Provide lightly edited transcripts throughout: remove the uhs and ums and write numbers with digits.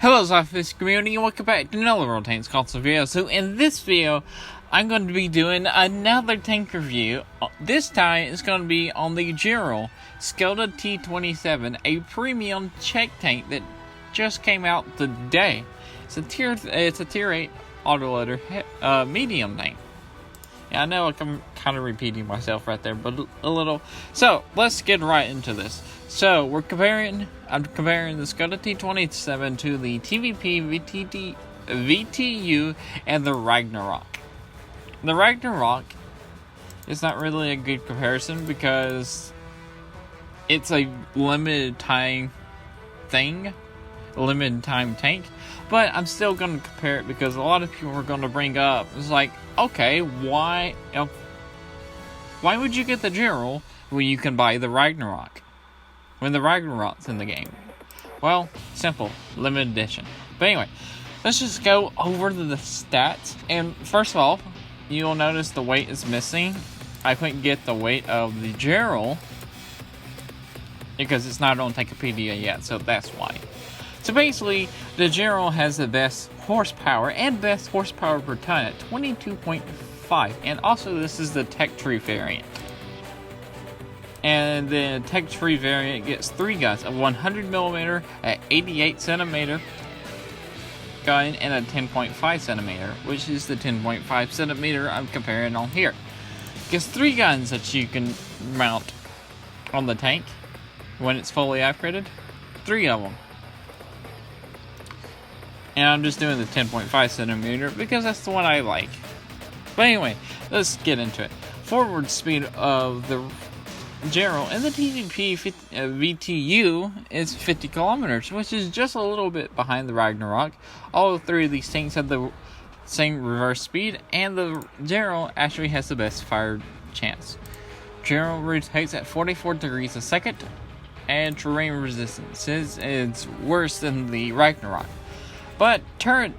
Hello SLAPAFISH community, and welcome back to another World Tanks console video. So in this video, I'm going to be doing another tank review. This time, it's going to be on the General Skoda T27, a premium Czech tank that just came out today. It's a tier 8 autoloader medium tank. Yeah, I know I'm kind of repeating myself right there, but a little. So let's get right into this. So I'm comparing the Skoda T27 to the TVP VTU and the Ragnarok. The Ragnarok is not really a good comparison because it's a limited time thing, a limited time tank. But I'm still going to compare it because a lot of people are going to bring up, it's like, okay, why would you get the General when you can buy the Ragnarok? When the Ragnarok's in the game? Well, simple, limited edition. But anyway, let's just go over the stats. And first of all, you'll notice the weight is missing. I couldn't get the weight of the General because it's not on Tankopedia yet, so that's why. So basically, the General has the best horsepower and best horsepower per ton at 22.5. And also, this is the Tech Tree variant. And the Tech Tree variant gets 3 guns, a 100mm at 88 centimeter gun and a 10.5 centimeter, which is the 10.5 centimeter I'm comparing on here. Gets 3 guns that you can mount on the tank when it's fully upgraded. 3 of them. And I'm just doing the 10.5 centimeter because that's the one I like. But anyway, let's get into it. Forward speed of the General and the TVP VTU is 50 kilometers, which is just a little bit behind the Ragnarok. All 3 of these tanks have the same reverse speed, and the General actually has the best fire chance. General rotates at 44 degrees a second, and terrain resistance is worse than the Ragnarok. But turret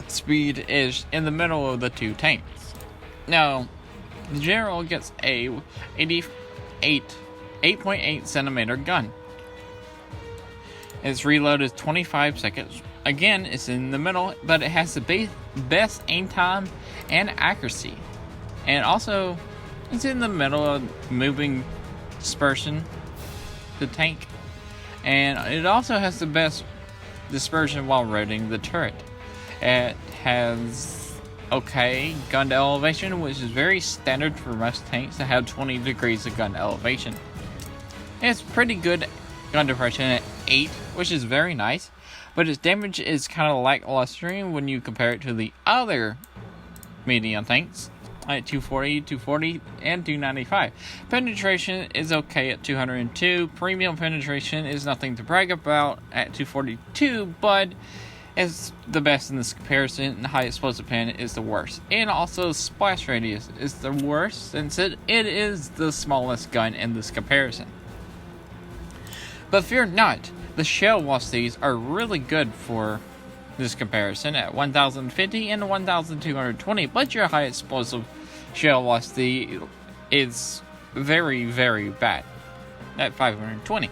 speed is in the middle of the 2 tanks. Now, the General gets a 8.8 centimeter gun. Its reload is 25 seconds. Again, it's in the middle, but it has the best aim time and accuracy. And also, it's in the middle of moving dispersion, the tank. And it also has the best dispersion while rotating the turret. It has okay gun to elevation, which is very standard for most tanks to have 20 degrees of gun to elevation. It's pretty good gun depression at 8, which is very nice, but its damage is kind of lackluster when you compare it to the other medium tanks at 240, and 295. Penetration is okay at 202. Premium penetration is nothing to brag about at 242, but it's the best in this comparison, and high explosive pen is the worst. And also splash radius is the worst since it is the smallest gun in this comparison. But fear not, the shell velocities are really good for this comparison at 1050 and 1220, but your high explosive shell velocity is very, very bad at 520.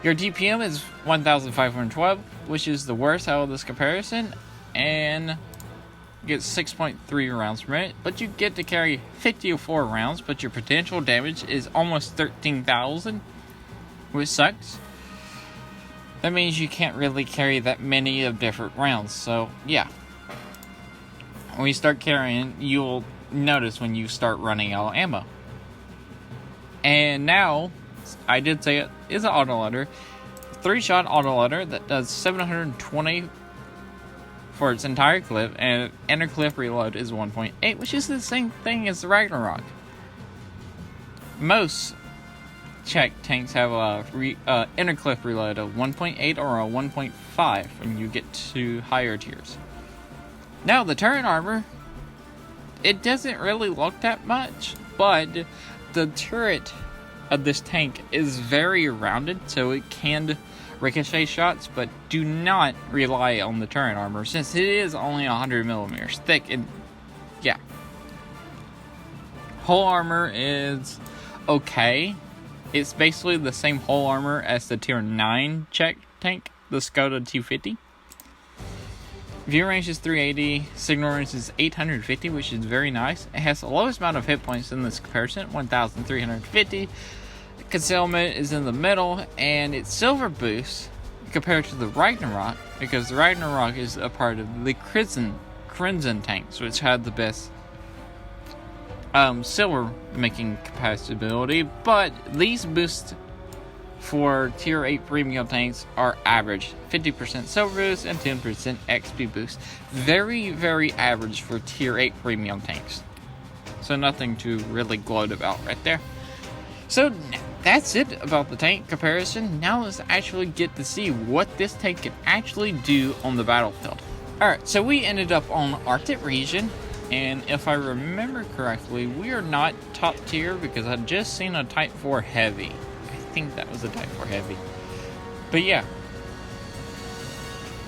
Your DPM is 1512, which is the worst out of this comparison, and gets 6.3 rounds per minute, but you get to carry 54 rounds, but your potential damage is almost 13,000, which sucks. That means you can't really carry that many of different rounds, so yeah. When you start carrying, you'll notice when you start running out of ammo. And now, I did say it is an autoloader. 3-shot autoloader that does 720 for its entire clip, and inner clip reload is 1.8, which is the same thing as the Ragnarok. Most Czech tanks have a inner clip reload of 1.8 or a 1.5 when you get to higher tiers. Now the turret armor, it doesn't really look that much, but the turret of this tank is very rounded, so it can ricochet shots, but do not rely on the turret armor since it is only 100mm thick. And yeah, hull armor is okay. It's basically the same hull armor as the tier 9 Czech tank, the Skoda 250. View range is 380, signal range is 850, which is very nice. It has the lowest amount of hit points in this comparison, 1,350. Concealment is in the middle, and its silver boost compared to the Ragnarok, because the Ragnarok is a part of the Crimson tanks, which had the best silver making capacity, but these boosts for tier 8 premium tanks are average, 50% silver boost and 10% XP boost. Very, very average for tier 8 premium tanks. So nothing to really gloat about right there. So that's it about the tank comparison. Now let's actually get to see what this tank can actually do on the battlefield. Alright, so we ended up on Arctic region, and if I remember correctly, we are not top tier because I just seen a Type 4 Heavy. I think that was a Type 4 Heavy. But yeah.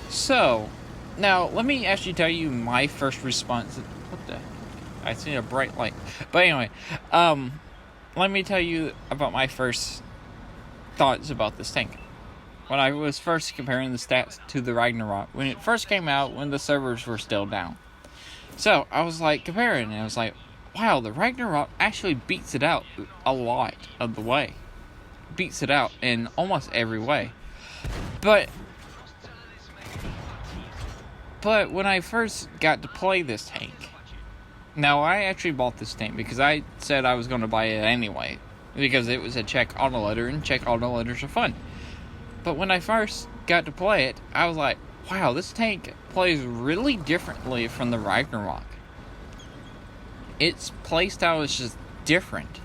So, now let me actually tell you my first response. What the? I see a bright light. But anyway, let me tell you about my first thoughts about this tank. When I was first comparing the stats to the Ragnarok, when it first came out, when the servers were still down. So, I was like comparing, and I was like, wow, the Ragnarok actually beats it out a lot of the way. Beats it out in almost every way. But when I first got to play this tank, now I actually bought this tank because I said I was going to buy it anyway, because it was a Czech autoloader, and Czech autoloaders are fun. But when I first got to play it, I was like, wow, this tank plays really differently from the Ragnarok. Its playstyle is just different.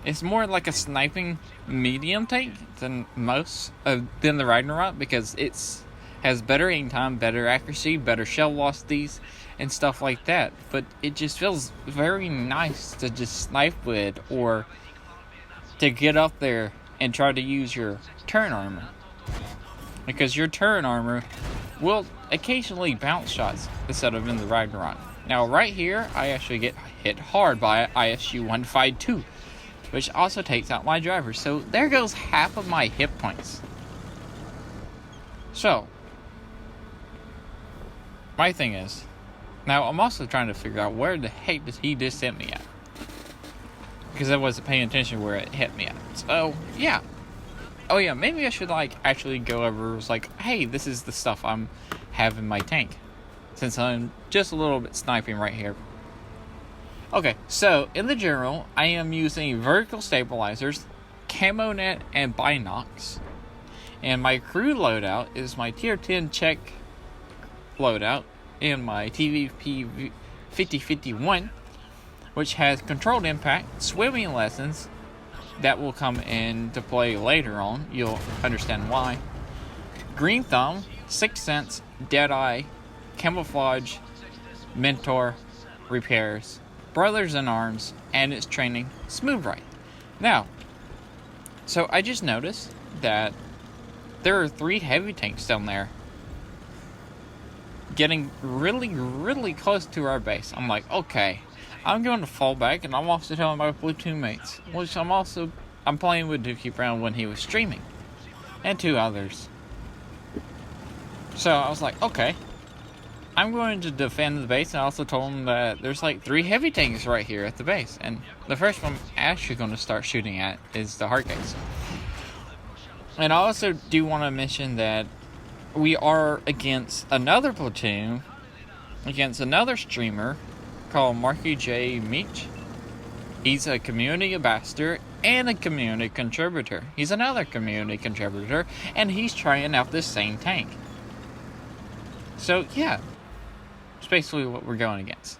It's more like a sniping medium tank than the Ragnarok, because it's has better aim time, better accuracy, better shell velocities, and stuff like that. But it just feels very nice to just snipe with, or to get up there and try to use your turn armor, because your turn armor will occasionally bounce shots instead of in the Ragnarok. Now right here, I actually get hit hard by ISU 152, which also takes out my driver. So there goes half of my hit points. So, my thing is, now I'm also trying to figure out where the heck did he just hit me at, because I wasn't paying attention where it hit me at. So, yeah. Oh yeah, maybe I should actually go over, hey, this is the stuff I'm have in my tank, since I'm just a little bit sniping right here. Okay, so in the general, I am using vertical stabilizers, camo net, and binocs. And my crew loadout is my tier 10 Czech loadout and my TVP 5051, which has controlled impact, swimming lessons that will come into play later on. You'll understand why. Green Thumb, Sixth Sense, Deadeye, Camouflage, Mentor, Repairs, Brothers in Arms, and its training, Smooth Right. Now, so I just noticed that there are 3 heavy tanks down there getting really, really close to our base. I'm like, okay, I'm going to fall back, and I'm also telling my platoon mates, which I'm playing with Dookie Brown when he was streaming, and 2 others. So I was like, okay, I'm going to defend the base, and I also told him that there's 3 heavy tanks right here at the base, and the first one I'm actually going to start shooting at is the hard case. And I also do want to mention that we are against another platoon, against another streamer called Marky J. Meach. He's a community ambassador and a community contributor. He's another community contributor, and he's trying out this same tank. So yeah, it's basically what we're going against.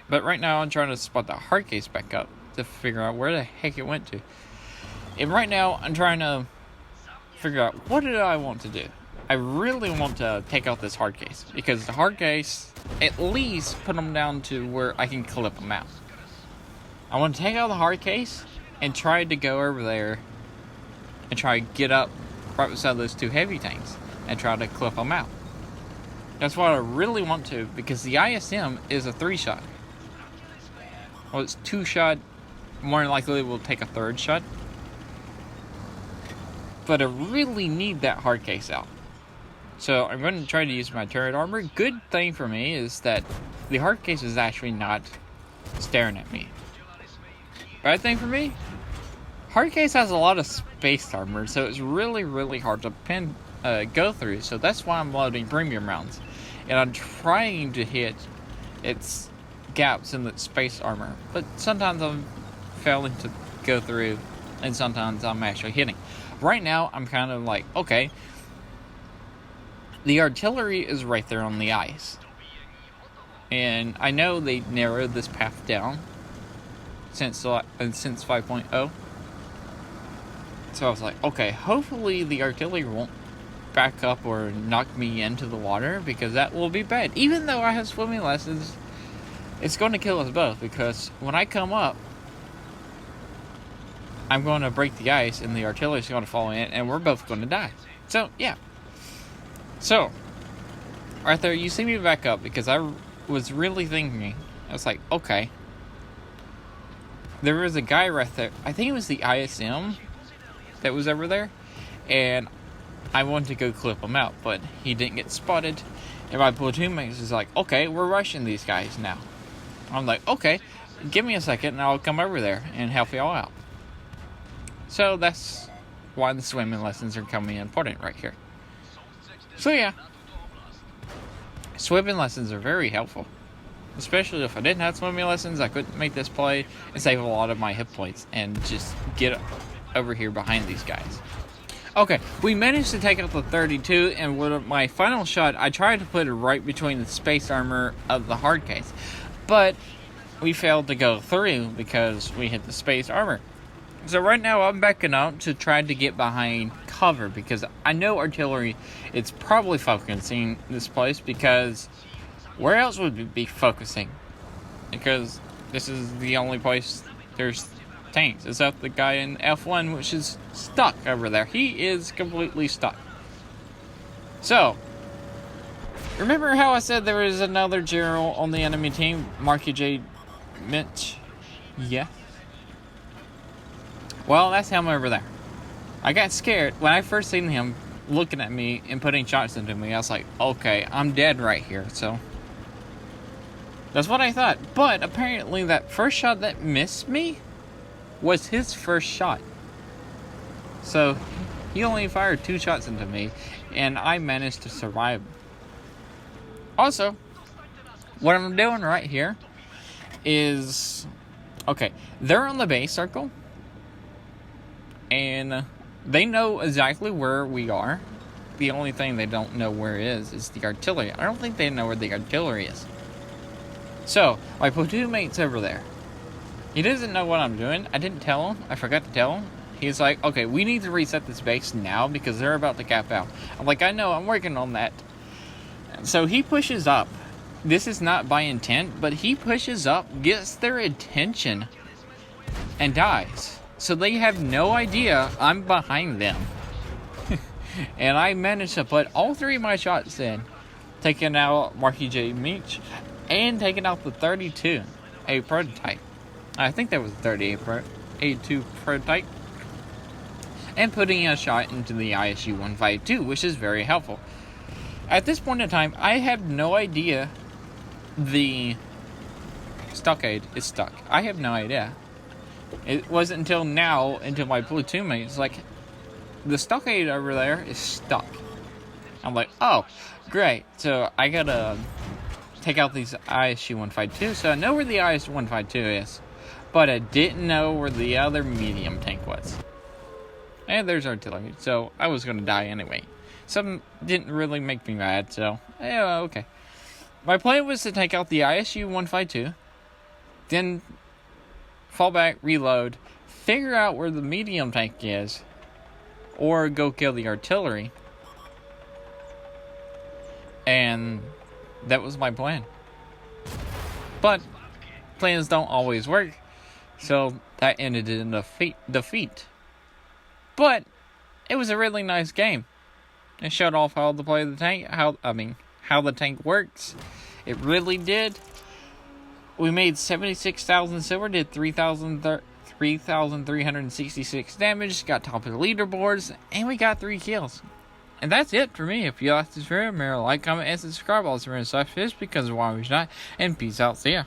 But right now I'm trying to spot the hard case back up to figure out where the heck it went to. And right now I'm trying to figure out, what did I want to do? I really want to take out this hard case, because the hard case, at least put them down to where I can clip them out. I want to take out the hard case and try to go over there and try to get up right beside those 2 heavy tanks and try to clip them out. That's what I really want to, because the ISM is a 3-shot. Well, it's 2-shot. More than likely we'll take a 3rd shot. but I really need that hard case out. So I'm going to try to use my turret armor. Good thing for me is that the hard case is actually not staring at me. Bad thing for me, hard case has a lot of space armor, so it's really, really hard to go through. So that's why I'm loading premium rounds, and I'm trying to hit its gaps in the space armor. But sometimes I'm failing to go through, and sometimes I'm actually hitting. Right now, I'm kind of like, okay, the artillery is right there on the ice, and I know they narrowed this path down since 5.0. So I was like, okay, hopefully the artillery won't back up or knock me into the water, because that will be bad. Even though I have swimming lessons, it's going to kill us both, because when I come up, I'm going to break the ice and the artillery is going to fall in and we're both going to die. So, yeah. So, right there, you see me back up because I was really thinking, I was like, okay. There was a guy right there, I think it was the ISM that was over there, and I wanted to go clip him out, but he didn't get spotted, and my platoon mates was like, okay, we're rushing these guys now. I'm like, okay, give me a second and I'll come over there and help y'all out. So that's why the swimming lessons are coming important right here. So yeah, swimming lessons are very helpful. Especially if I didn't have swimming lessons, I couldn't make this play and save a lot of my hit points and just get over here behind these guys. Okay, we managed to take out the 32, and with my final shot, I tried to put it right between the space armor of the hard case. But we failed to go through because we hit the space armor. So right now I'm backing up to try to get behind cover, because I know artillery is probably focusing this place, because where else would we be focusing? Because this is the only place there's tanks, except the guy in F1, which is stuck over there. He is completely stuck. So, remember how I said there was another general on the enemy team, Marky J. Mitch? Yeah. Well, that's him over there. I got scared when I first seen him looking at me and putting shots into me. I was like, okay, I'm dead right here. So that's what I thought. But apparently that first shot that missed me was his first shot. So he only fired 2 shots into me, and I managed to survive. Also, what I'm doing right here is, okay, they're on the base circle, and they know exactly where we are. The only thing they don't know where it is the artillery. I don't think they know where the artillery is. So, my platoon mate's over there. He doesn't know what I'm doing. I didn't tell him. I forgot to tell him. He's like, okay, we need to reset this base now because they're about to cap out. I'm like, I know, I'm working on that. So he pushes up. This is not by intent, but he pushes up, gets their attention, and dies. So they have no idea I'm behind them. And I managed to put all 3 of my shots in, taking out Marky J. Meach, and taking out the 32, a prototype. I think that was the 38A2 prototype. And putting a shot into the ISU 152, which is very helpful. At this point in time, I have no idea the stockade is stuck. I have no idea. It wasn't until now, until my platoon mate's like, the stockade over there is stuck. I'm like, oh, great. So I gotta take out these ISU 152. So I know where the ISU 152 is, but I didn't know where the other medium tank was. And there's artillery, so I was gonna die anyway. Something didn't really make me mad, so yeah, okay. My plan was to take out the ISU 152, then fall back, reload, figure out where the medium tank is, or go kill the artillery. And that was my plan. But plans don't always work, so that ended in a defeat. But it was a really nice game. It showed off how to play the tank, how the tank works. It really did. We made 76,000 silver, did 3,000 3,366 damage, got top of the leaderboards, and we got 3 kills. And that's it for me. If you like this video, remember to like, comment, and subscribe. Also, remember to SLAPAFISH because why would you not? And peace out. See ya.